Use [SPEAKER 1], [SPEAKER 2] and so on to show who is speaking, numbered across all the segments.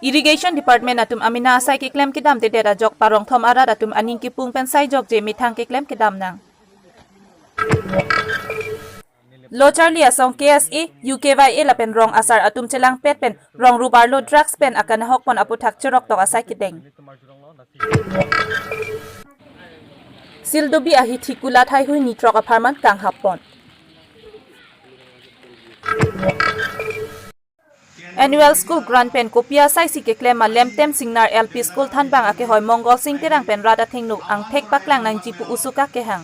[SPEAKER 1] Irrigation Department atum amina asai ke klem kidam te dera jok parong thom ara atum aning ki pung pen sai jok je mithang ke klem kidam nang. Lo Charlie asong KSA UKYA lapen rong asar atum chelang pet pen rong rubar lo drugs pen akan hok pon aputhak churok tok asai kideng. Sildobi ahi thikula thai hui nitrok aparman kang hapon. Annual School Grant Pen Kopia Sai Si ke klem lem tem singnar LP School than bang ake hoi Mongol sing terang pen rada thingnuk ang thek paklang nang jipu usuka ke hang.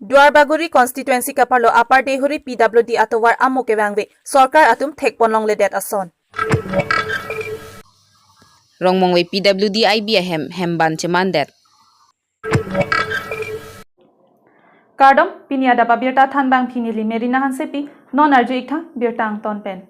[SPEAKER 1] Duarbaguri constituency ka parlo apar dehuri PWD atowar amo ke wangwe sarkar atum thek ponlong le det ason.
[SPEAKER 2] Rongmongwe PWD IB hemban chemandet.
[SPEAKER 1] Kardom pini Adap Abirta than bang phini li merina han sepi non arju ikha birtang ton pen.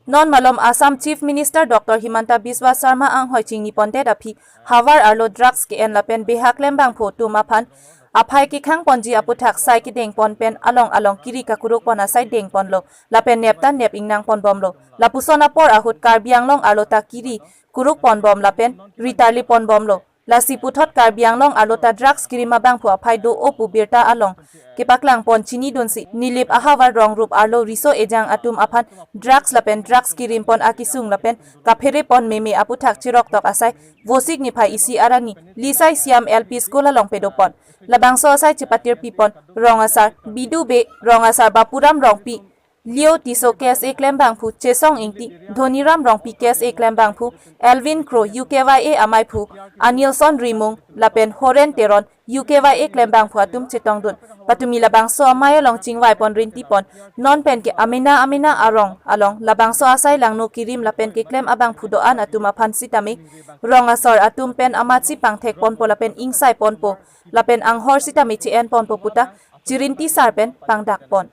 [SPEAKER 1] Non malom Assam Chief Minister Dr. Himanta Biswa Sarma ang hoiching ni ponte dapi Havar arlo drugs ke en lapen behak lembang pho tu maphan aphai ki khang ponji aputhak sai ki deng pon pen along kiri ka kuruk pona sai deng ponlo lapen neptan nep ingnang pon bomlo lapusona por ahut Karbi Anglong arlo ta kiri kuruk pon bom lapen ritali pon bomlo lasi puthot Karbi Anglong arlota drugs kirima bang phu aphai do opu birta along ke paklang pon chini donsi nilip ahawa rong rup arlo riso ejang atum aphan drugs lapen drugs kirim pon akisung lapen kaphere pon meme aputhak chirok tok asai Vosik Niphai isi arani lisai siam LP school along pedopon labangso asai chipatir pipon rong asar bidu be rong asar bapuram rong pi Leo Tiso KSA Klembang Phu Chesong Ingti Dhoniram Rong Pi KSA Klembang Phu Elvin Crow UKYA Amai Phu Anilson Rimung Lapen Horen Teron UKYA Klembang Phu Atum Chetong Dun Patumi Labangso Amayo Long Chingwai Pon Rinti Pon Non Pen Ke Amina Arong Along Labangso Asai Lang No Kirim Lapen Ke Klem Abang Phu Doan Atum Apan Sitame Rong Asor Atum Pen Amatsi Pangthek Pon Po Lapen Ingsai Pon Po Lapen Anghor Sitame Chien Pon Po Puta Chirinti Sarpen Pangdak Pon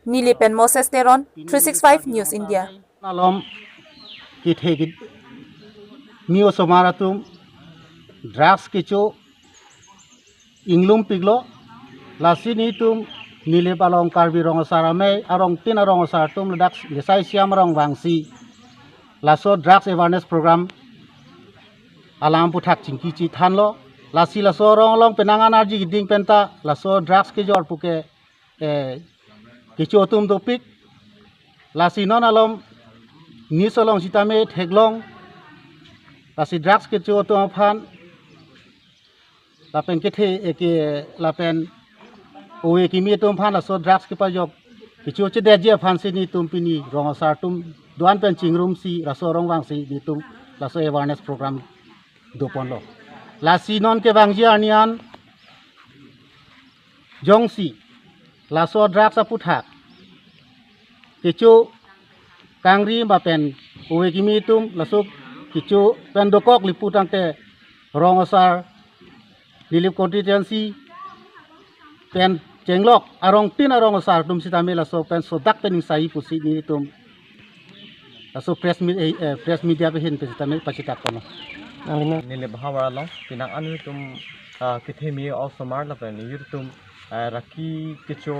[SPEAKER 1] Nilipen Moses Teron 365 News India
[SPEAKER 3] Nalom kithegit mio somaratum drugs kicho inglum piglo lasini tum nilip along Karbi rongosarame arong tin arongosartum ladak lesai siam rong wangsi laso drugs awareness program alam puthak chingki chi thanlo lasi laso rong long penangan arji giding penta laso drugs ke jor puke kicho tum topik lasi non alom ni solong sitame theglong lasi drugs kicho tum phan lapen kethe eke lapen oe kimi tum phan laso drugs ki pajok kicho che deje phan sini tum pini rongosar tum duan pen chingrum si raso rong wang si di tum laso awareness program dopon lo lasi non ke wangji anian jongsi laso drugs aputhak kichu kangri bapen uwe kimi tum laso kichu pendokok liputang te rongosar dilip constituency pen jenglok arong tin arongosar tum sitame laso pen sodak pening sai pusi ni tum laso press media pe hin pe sitame pachitak kono
[SPEAKER 4] nile bahawara long pinang anu tum kithemi also mar la pen yutum raki kicho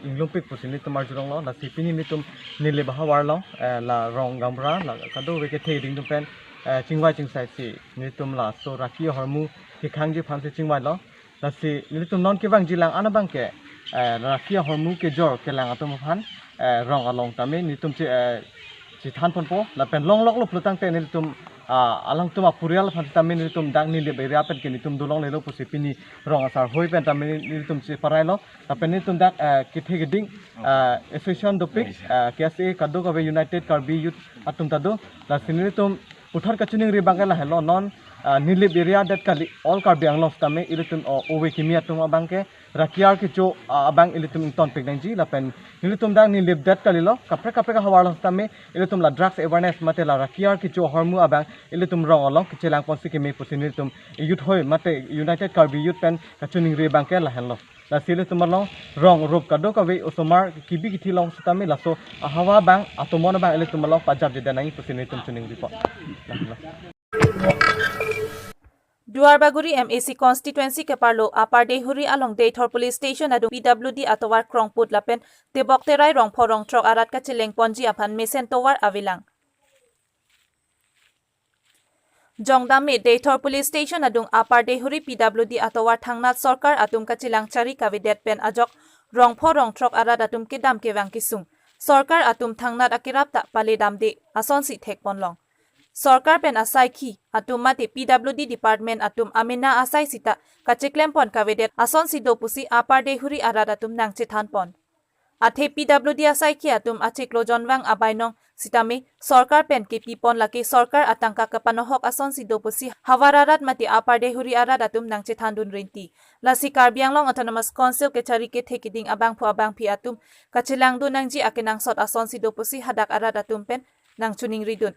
[SPEAKER 4] inglumpik pusini tumar jurong lo na sipini nitum nile bahawar lo la rong gambra la kado weke the ding pen chingwai chingsai si nitum la so raki hormu ki khangji phanse chingwai lo la si nitum non ke bang jilang ana bang ke raki hormu ke jor ke lang atum phan rong along tame nitum chi than pon po la pen long lok lo plutang te nitum alang tuma purial phan tamin nitum dang ni le beria pen ke nitum dulong le lo pusipini rong asar hoi pen tamin nitum si parai lo tapen nitum dak kithe geding association dopik KSA kadu ka United Karbi Youth atum tadu la sinitum puthar kachuning ri bangal hello non nilip area that kali all Karbi Anglong tame ilitum owe kimia tum abangke rakiar ki jo abang ilitum ton peknangji la pen ilitum dang nilip that kali lo kapre ka hawar tame ilitum la drugs awareness mate la rakiar ki jo hormu abang ilitum rong along kichelang ponsi ke me pusinitum youth hoy mate United Karbi Youth pen kachuning ri bangke la hello la silitum long rong rup kado ka we osomar kibi kithi long sitame la so hawa bang atomon bang ilitum long pajab jedanai pusinitum chuning report
[SPEAKER 1] Duarbaguri MAC constituency ke parlo apar dehuri along Deitor police station adu PWD atowar krongput lapen tebok terai rong phorong trok arat ka chileng ponji aphan mesen towar avilang. Jongdame Deitor police station adung apar dehuri PWD atowar thangnat sarkar atum ka chilang chari kavidet pen ajok rong phorong trok arat atum ke dam ke wang kisung. Sarkar atum thangnat akirap ta pale dam de ason si thek ponlong. Sarkar pen asai ki atum mati PWD department atum amina asai sita kachiklem pon kavedet ason sido pusi apar dehuri arat atum nang chithan pon. Athe PWD asai ki atum achiklo jonwang abainong sitame sarkar pen ke pipon laki sarkar atangka kapanohok ason sido pusi hawararat mati apar dehuri arat atum nang chithan dun rinti. Lasi Karbi Anglong autonomous council ke chari ke thekiding abang pi atum kachilang du nang ji akinang sot ason sido pusi hadak arat atum pen nang chuning ridun.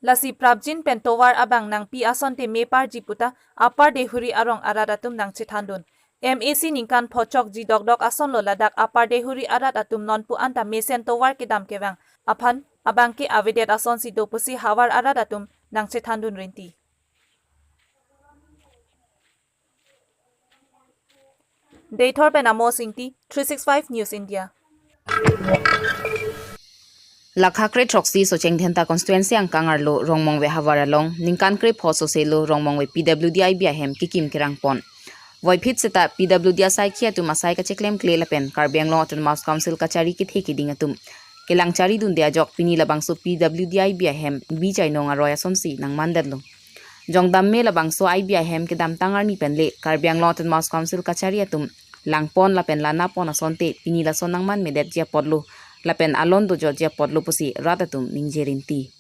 [SPEAKER 1] Lasi Prabjin pentowar abang nang pi ason te mepar jiputa apar dehuri arong aradatum nang chithandun. MAC ningkan phochok ji dogdok ason lo ladak apar dehuri arat atum nonpu anta mesen towar kedam kewang. Aphan abang ke avidet ason si dopusi hawar aradatum nang chithandun rinti. Deitor penamo singti 365 News India.
[SPEAKER 2] Lakhakre troksi so chengthenta constituency ang kangarlo rongmong we hawaralong ningkan kre phoso selo rongmong we PWD IBM kikim kirang pon voipit seta PWD asai khia tu masai ka cheklem kle lapen Karbi Anglong autonomous council kachari ki theki dingatum kelang chari dun dia jok pini labangso PWD IBM bi chainong aroya sonsi nang mandadlo jongdam me labangso IBM ke dam tangar ni penle Karbi Anglong autonomous council kachari atum langpon lapen lana pon asonte pini la sonang man medet jia podlo lapen alon do Georgia podlo pusi ratatum ningjerinti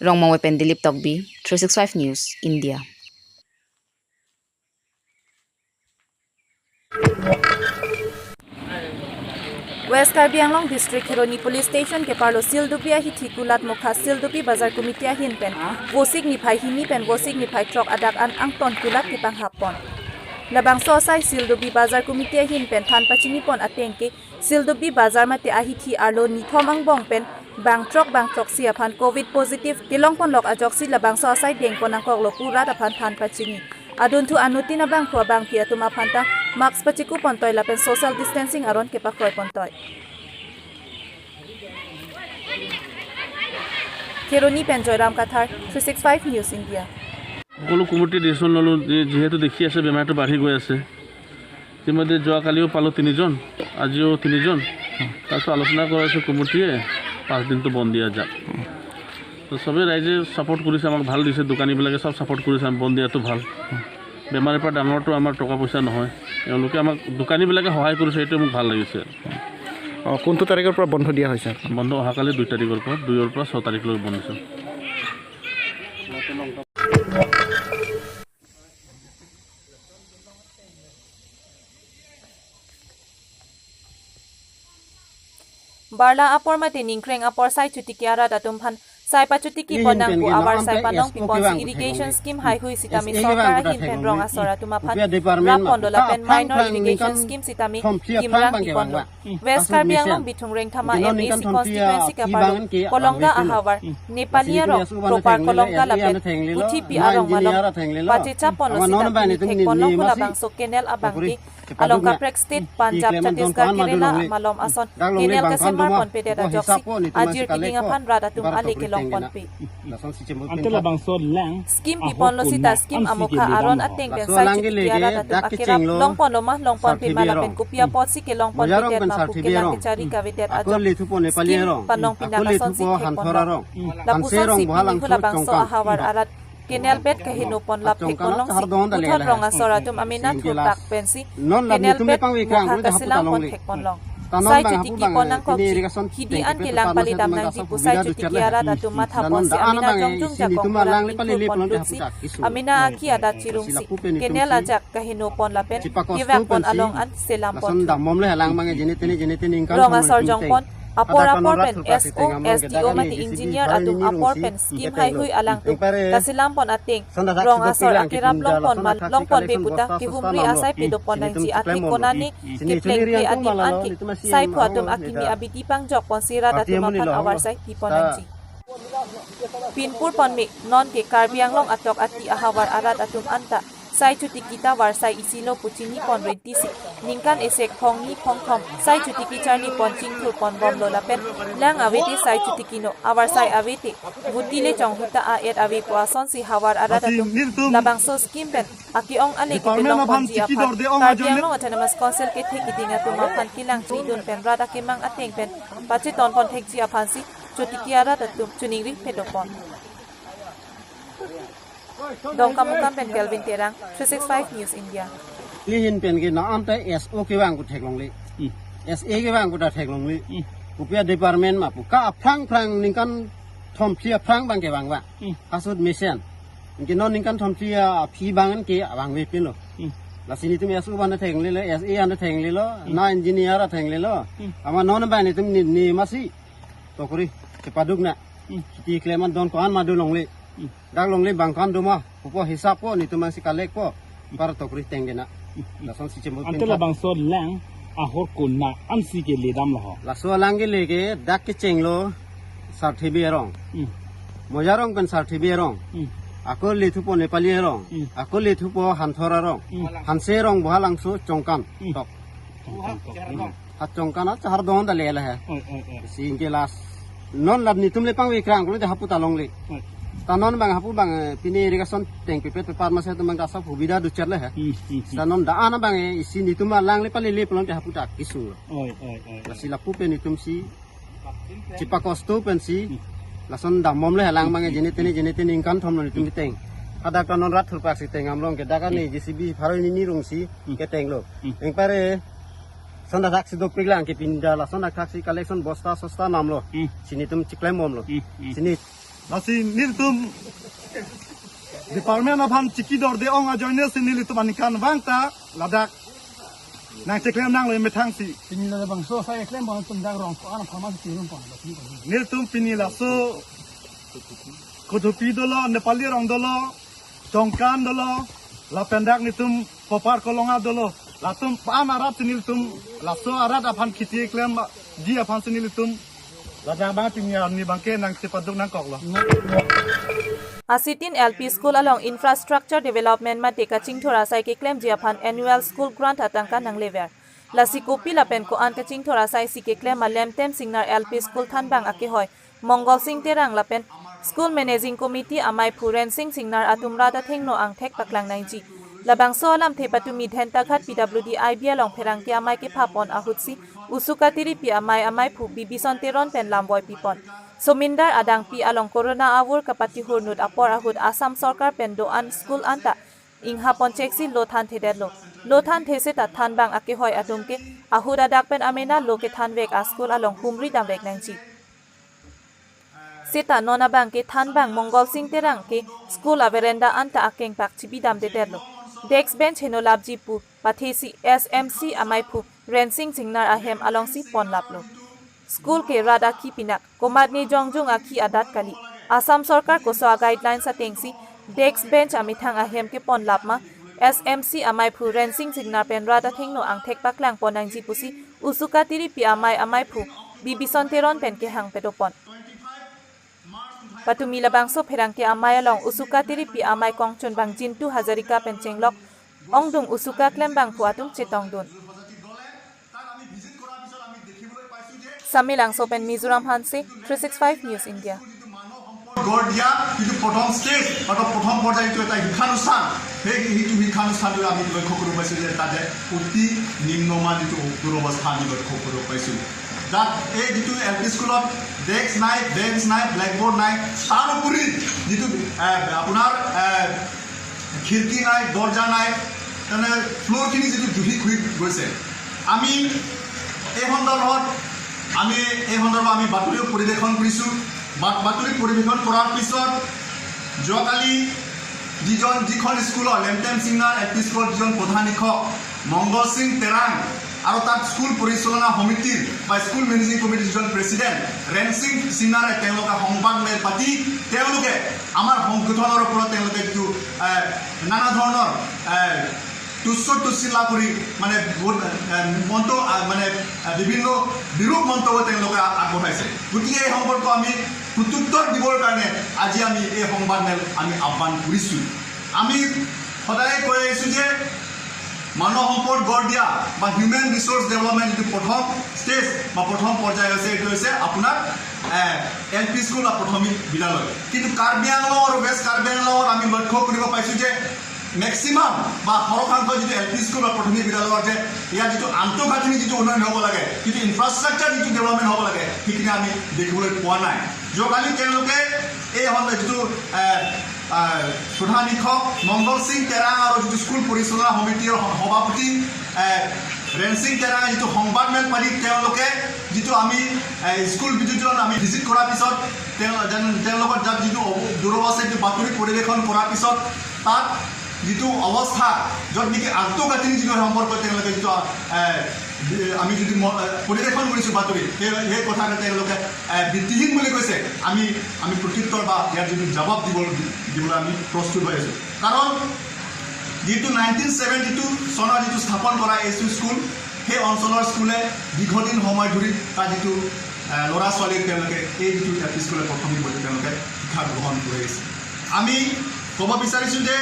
[SPEAKER 2] rongmong wepen dilip tokbi 365 News India.
[SPEAKER 1] West Karbi Anglong district Hironi police station ke parlo sildupia hi thikulat mukha sildupi bazar kumitia hin pen Vosik Niphai himi pen Vosik Niphai trok adak an angton kulat ke pang hapon labang so sai sildupi bazar kumitia hin pen than pachini pon atengke sildupi bazar mate ahi thi arlo ni thomang bong pen bang trok sia phan covid positive tilong pon lok ajok si labang so sai deng ponang kok lo pura da phan than pachini adun thu anuti na bang phwa bang pia tuma phanta max pachiku pon toy la pen social distancing aron ke pa khoi pon toy Keroni pen Joyram Kathar 365 News India.
[SPEAKER 5] সকলো committee decision ল'লোঁ যিহেতু দেখি আছে বেমাৰটো বাঢ়ি গৈ আছে ইতিমধ্যে যোৱাকালিও পালোঁ 3জন আজিও 3জন তাৰপিছত আলোচনা কৰাইছোঁ কমিটিয়ে 5 দিনটো বন্ধ দিয়া যাক তো চবেই ৰাইজে ছাপোৰ্ট কৰিছে আমাক ভাল দিছে দোকানীবিলাকে চব ছাপোৰ্ট কৰিছে আমি বন্ধ দিয়াটো ভাল বেমাৰৰ পৰা ডাঙৰটো আমাৰ টকা পইচা নহয় তেওঁলোকে আমাক দোকানীবিলাকে সহায় কৰিছে এইটো মোক ভাল লাগিছে
[SPEAKER 6] কোনটো তাৰিখৰ পৰা বন্ধ দিয়া হৈছে
[SPEAKER 5] বন্ধ অহাকালি 2 তাৰিখৰ পৰা 2ৰ পৰা 6 তাৰিখলৈ বন্ধ আছে
[SPEAKER 1] Barla apor mate ningkreng apor sai chuti kiara datum phan sai pa chuti ki ponang pu abar sai panong pipon irrigation scheme hai hui sitami sarkar hin pen rong asora tuma phan ra pondola pen minor irrigation scheme sitami kimrang pipon West Karbi Anglong bitung reng thama MAC constituency ka paro kolonga ahawar Nepalia ro proper kolonga lapen uthi pi arong malong pachecha pono sitami thek ponong kula bang so kenel abang ki alongka prek state Punjab Chhattisgarh Kerala malom ason kenel ka semar pon pe data joksi ajir kidinga phan rada tum ale ke long pon pe
[SPEAKER 6] antela bangso lang
[SPEAKER 1] scheme pipon lo sita scheme amukha aron ateng pen sai chuti kiara datum akira long pon lo ma long pon pe malapen kupia potsi ke long pon pe der ma pukelang ke chari ka vedet ajo panong pinaka son si thek pon la puson si hula bangso ahawar arat Kenel bed kahinupon lap tekolong si uthot ronga soratum amina thutak pensi kenel bed mukha kasilang pon thekponlong sai chuti ki ponang ko hidi an kilang palidam nang jipu sai chuti kiara datum matha pon si amina jongjung jakong lang pon si amina aki adat chirung si kenel ajak kahinupon lapen kiwang pon along an selam pon ronga sorjong pon apor pen SO SDO mati engineer atum apor pen scheme hai hui alang tu kasilam pon ating rong asor akirap long pon pe puta ki humri asai pe do pon nang ji ati konani ki pleng pe adim anki sai phu atum akimi abiti pang jok pon sira datum aphan awar sai ki pon nang ji Pinpur ponmi non ke Karbi Anglong atok ati ahawar arat atum anta sai chuti kita war sai isilo puchini pon rentisi ningkan esek phong ni phong thom sai chuti ki charni pon chingthur pon bom lo lapen lang aweti sai chuti kino awar sai aweti vutile chong huta a et awi po ason si hawar arat atum labang so skim pen aki ong ale ki belong pon ji apa Karbi Anglong autonomous council ke theki dinga tuma phan kilang tri dun pen rada ke mang ateng pen pachi ton pon thek ji aphan si chuti ki arat atum chuningri pedopon Dong kamukam pen Kelvin Terang 365 News India.
[SPEAKER 3] Lihin pen ke na ante SO ke wang ku thek long le. SA ke wang ku da thek long le. Ku pia department ma pu ka phang ningkan thom phia phang bang ke wang wa. Asud mission. Ke non ningkan thom phia phi bangan ke wang we pin lo. La sini tum SO ban thek le le SA an thek le lo na engineer thek le lo. Ama non ba ni tum ni masi. To kuri ke paduk na. Ti kleman don ko an ma du long le. Dak long le bangkan duma pupo hisap po ni tumang si kalek po para to kuri tenggena lason si cemut
[SPEAKER 6] Antela bangso lang ahor kunna amsi ke ledam laho.
[SPEAKER 3] laso langi lege dak ke cenglo sarthibi erong mojarong pen sarthibi erong ako lethu po nepali erong ako lethu po hanthora rong hanse rong bohalangsu chongkan tok hat chongkan a char don da lela hai singke las non lab ni tumle pang wikrang ko de haputa long le tanon bang hapu bang pini irrigation tank pipet par masa tumang dasa subida du charle ha tanon da ana bang isi ni tuma lang le pali le pelong hapu tak isu lasi lapu pe ni tum si cipa kosto pen si lason da mom le lang bang jeni teni ingkan thom ni tum teng ada kanon rat thurpak si teng amlong ke daga ni jcb pharo ni rung si ke teng lo eng pare sonda dak si dok piglang ke pinda lason dak si collection bosta sosta namlo sini tum ciklem mom lo sini
[SPEAKER 7] Nasi niltum Department of Ham Chikidor de Ong Ajoiner Sinilitum Anikan Vangta Ladak Nang Chiklem Nang Lim Metang Si
[SPEAKER 6] Pinila bang so saya klaim bang tundang rong ko ana phamas tirun pon.
[SPEAKER 7] Niltum Pinila so Kutupi dolo Nepali Rong dolo Tongkan dolo La Pendak Nitum Popar Kolonga dolo Latum Pam Arab Sinilitum Laso Arab Apan Kiti Klem Ji Apan Sinilitum Ladang bang tinggal ni bangke nang cepaduk nang kok lah.
[SPEAKER 1] Asitin LP School along infrastructure development ma teka chingthora sai ke claim jiaphan annual school grant atangka nang lever. Lasi kopi la pen ko an ka chingthora sai si ke claim malem tem singnar LP School thanbang ake hoy. Mongol Singh terang la pen School Managing Committee amai phuren sing singnar atumra da thengno ang thek paklang naiji. Labang so alam thepatumi dhenta khat PWD IBA long pherang ke amai ke phapon ahutsi usuka tiri pi amai phu bibison teron pen lamboy pipon somindar adang pi along corona awur kapati hurnut apor ahut Assam sarkar pen do an school anta ingha poncheksi lothan than these ta than bang ake hoy atum ke ahura dak pen amena loke than vek a school along humri dam vek nangchi seta nona bang ke than bang Mongol Singh terang ke school averenda anta akeng pak chibi dam de terlo Dex bench heno labji pu pathesi SMC amai phu rensing singnar ahem along si pon laplo school ke rada ki pinak komat ni jongjung akhi adat kali Assam sarkar ko so guidelines sa tengsi Dex bench amithang ahem ke pon lapma SMC amai phu rensing singnar pen rada thengno ang thek paklang ponang ji pusi usuka tiri pi amai phu bibison teron pen ke hang pedopon Patumi labang so pherang ke amai along usuka tiri pi amai kongchon bang jintu hazarika pen chenglok ongdung usuka klem bang phuatum chetong dun Samilang so pen Mizoram Hanse 365 News India
[SPEAKER 7] Garia কিন্তু প্ৰথম stage অথবা প্ৰথম পৰ্যায়ত এটা শিক্ষানুষ্ঠান সেই শিক্ষানুষ্ঠানটো আমি লক্ষ্য কৰিব পাইছোঁ যে তাতে অতি নিম্নমান যিটো দুৰৱস্থা আমি লক্ষ্য কৰিব পাইছোঁ যাত এই যিটো LP স্কুলত ডেস্ক নাই বেঞ্চ নাই ব্লেকবোৰ্ড নাই তাৰ উপৰি যিটো আপোনাৰ খিৰিকী নাই দৰ্জা নাই তেনে ফ্ল'ৰখিনি যিটো জুহি খুই গৈছে আমি এই সন্দৰ্ভত আমি বাতৰি পৰিৱেশন কৰিছোঁ বাতৰি পৰিৱেশন কৰাৰ পিছত যোৱাকালি যিখন স্কুলৰ লেমটেম সিংনাৰ LP স্কুলৰ যিজন প্ৰধান শিক্ষক মংগল সিং তেৰাং আৰু তাত স্কুল পৰিচালনা সমিতিৰ বা স্কুল মেনেজিং কমিটিৰ যিজন প্ৰেচিডেণ্ট ৰেনসিং সিংনাৰে তেওঁলোকে সংবাদ মেল পাতি তেওঁলোকে আমাৰ সংগঠনৰ ওপৰত তেওঁলোকে যিটো নানা ধৰণৰ তুচ্ছিলা কৰি মানে বিভিন্ন বিৰূপ মন্তব্য তেওঁলোকে আগবঢ়াইছে গতিকে এই সম্পৰ্ক আমি প্ৰত্যুত্তৰ দিবৰ কাৰণে আজি আমি এই সংবাদমেল আমি আহ্বান কৰিছোঁ আমি সদায় কৈ আহিছোঁ যে মানৱ সম্পদ গঢ় দিয়া বা হিউমেন ৰিচোৰ্চ ডেভেলপমেণ্ট যিটো প্ৰথম ষ্টেজ বা প্ৰথম পৰ্যায় হৈছে এইটো হৈছে আপোনাৰ LP স্কুল বা প্ৰাথমিক বিদ্যালয় কিন্তু কাৰ্বি আংলং আৰু ৱেষ্ট কাৰ্বি আংলঙত আমি লক্ষ্য কৰিব পাইছোঁ যে মেক্সিমাম বা সৰকাংশ যিটো LP স্কুল বা প্ৰাথমিক বিদ্যালয়ৰ যে ইয়াৰ যিটো আন্তঃগাঁথনি যিটো উন্নয়ন হ'ব লাগে যিটো ইনফ্ৰাষ্ট্ৰাকচাৰ যিটো ডেভেলপমেণ্ট হ'ব লাগে সেইখিনি আমি দেখিবলৈ পোৱা নাই যোৱাকালি তেওঁলোকে এই যিটো প্ৰধান শিক্ষক মংগল সিং তেৰাং আৰু যিটো স্কুল পৰিচালনা সমিতিৰ সভাপতি ৰেণ সিং তেৰাঙে যিটো সংবাদমেল পাতি তেওঁলোকে যিটো আমি স্কুল বিদ্যুতত আমি ভিজিট কৰাৰ পিছত তেওঁলোকৰ যাত যিটো দূৰৱস্থা যিটো বাতৰি পৰিৱেশন কৰাৰ পিছত তাত যিটো অৱস্থা য'ত নেকি আন্তঃগাঁথনি যিটো সম্পৰ্ক তেওঁলোকে যিটো আমি যদি পৰিৱেশন কৰিছোঁ বাতৰি সেই কথাকে তেওঁলোকে ভিত্তিহীন বুলি কৈছে আমি প্ৰত্যুত্তৰ বা ইয়াৰ যিটো জবাব দিবলৈ আমি প্ৰস্তুত হৈ আছোঁ কাৰণ যিটো 1972 চনৰ যিটো স্থাপন কৰা এইটো স্কুল সেই অঞ্চলৰ স্কুলে দীৰ্ঘদিন সময় ধৰি তাৰ যিটো ল'ৰা ছোৱালীক তেওঁলোকে এই যিটো LP স্কুলৰ প্ৰাথমিক পৰ্যায়ত তেওঁলোকে শিক্ষা গ্ৰহণ কৰি আহিছে আমি ক'ব বিচাৰিছোঁ যে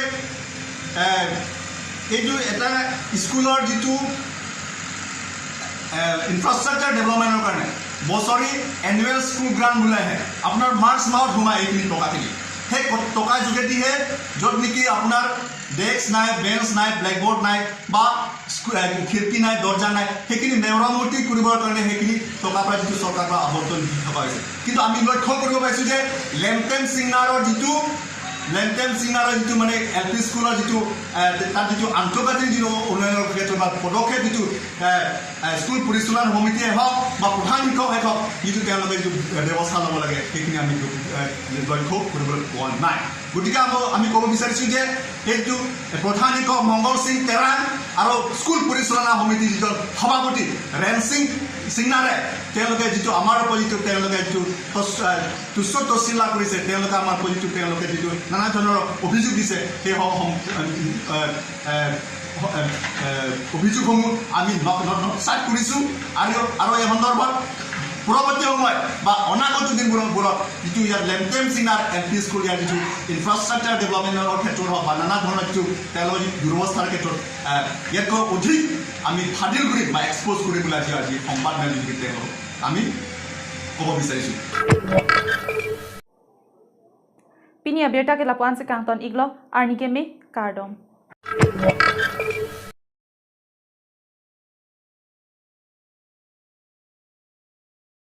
[SPEAKER 7] এইটো এটা স্কুলৰ যিটো ইনফ্ৰাষ্ট্ৰাকচাৰ ডেভেলপমেণ্টৰ কাৰণে বছৰি এনুৱেল স্কুল গ্ৰাণ্ট বুলি আহে আপোনাৰ মাৰ্চ মাহত সোমায় এইখিনি টকাখিনি সেই টকাৰ যোগেদিহে য'ত নেকি আপোনাৰ ডেস্ক নাই বেঞ্চ নাই ব্লেকবোৰ্ড নাই বা খিৰিকী নাই দৰ্জা নাই সেইখিনি মেৰামতি কৰিবৰ কাৰণে সেইখিনি টকাৰ পৰা যিটো চৰকাৰৰ পৰা আবণ্টন দি থকা হৈছে কিন্তু আমি লক্ষ্য কৰিব পাইছোঁ যে লেমটেম চিংনাৰৰ যিটো মানে LP স্কুলৰ যিটো তাৰ যিটো আন্তঃগাঁথনি যিটো উন্নয়নৰ ক্ষেত্ৰত বা পদক্ষেপ যিটো স্কুল পৰিচালনা সমিতিয়ে হওক বা প্ৰধান শিক্ষকে হওক যিটো তেওঁলোকে যিটো ব্যৱস্থা ল'ব লাগে সেইখিনি আমি লক্ষ্য কৰিবলৈ পোৱা নাই গতিকে আমি ক'ব বিচাৰিছোঁ যে সেইটো প্ৰধান শিক্ষক মংগল সিং তেৰাং আৰু স্কুল পৰিচালনা সমিতি যিজন সভাপতি ৰেণ সিংনাৰে তেওঁলোকে যিটো আমাৰ ওপৰত যিটো তেওঁলোকে যিটো তুচ্ছ তচ্ছিলা কৰিছে তেওঁলোকে আমাৰ ওপৰত যিটো তেওঁলোকে যিটো নানা ধৰণৰ অভিযোগ দিছে সেই অভিযোগসমূহ আমি নৎসাত কৰিছোঁ আৰু এই সন্দৰ্ভত পৰৱৰ্তী সময়ত বা অনাগত দিনবোৰত যিটো ইয়াৰ লেমটেম চিংনাৰ LP স্কুল ইয়াৰ যিটো ইনফ্ৰাষ্ট্ৰাকচাৰ ডেভেলপমেণ্টৰ ক্ষেত্ৰত হওক বা নানা ধৰণৰ যিটো তেওঁলোকৰ যিটো দুৰৱস্থাৰ ক্ষেত্ৰত ইয়াতকৈ অধিক আমি ফাদিল কৰিম বা এক্সপ'জ কৰিবলৈ আজি সংবাদমেল যোগে তেওঁলোকক আমি ক'ব বিচাৰিছোঁ
[SPEAKER 1] Pini Abirta ke lapuan se kangton iglo arnike me kardom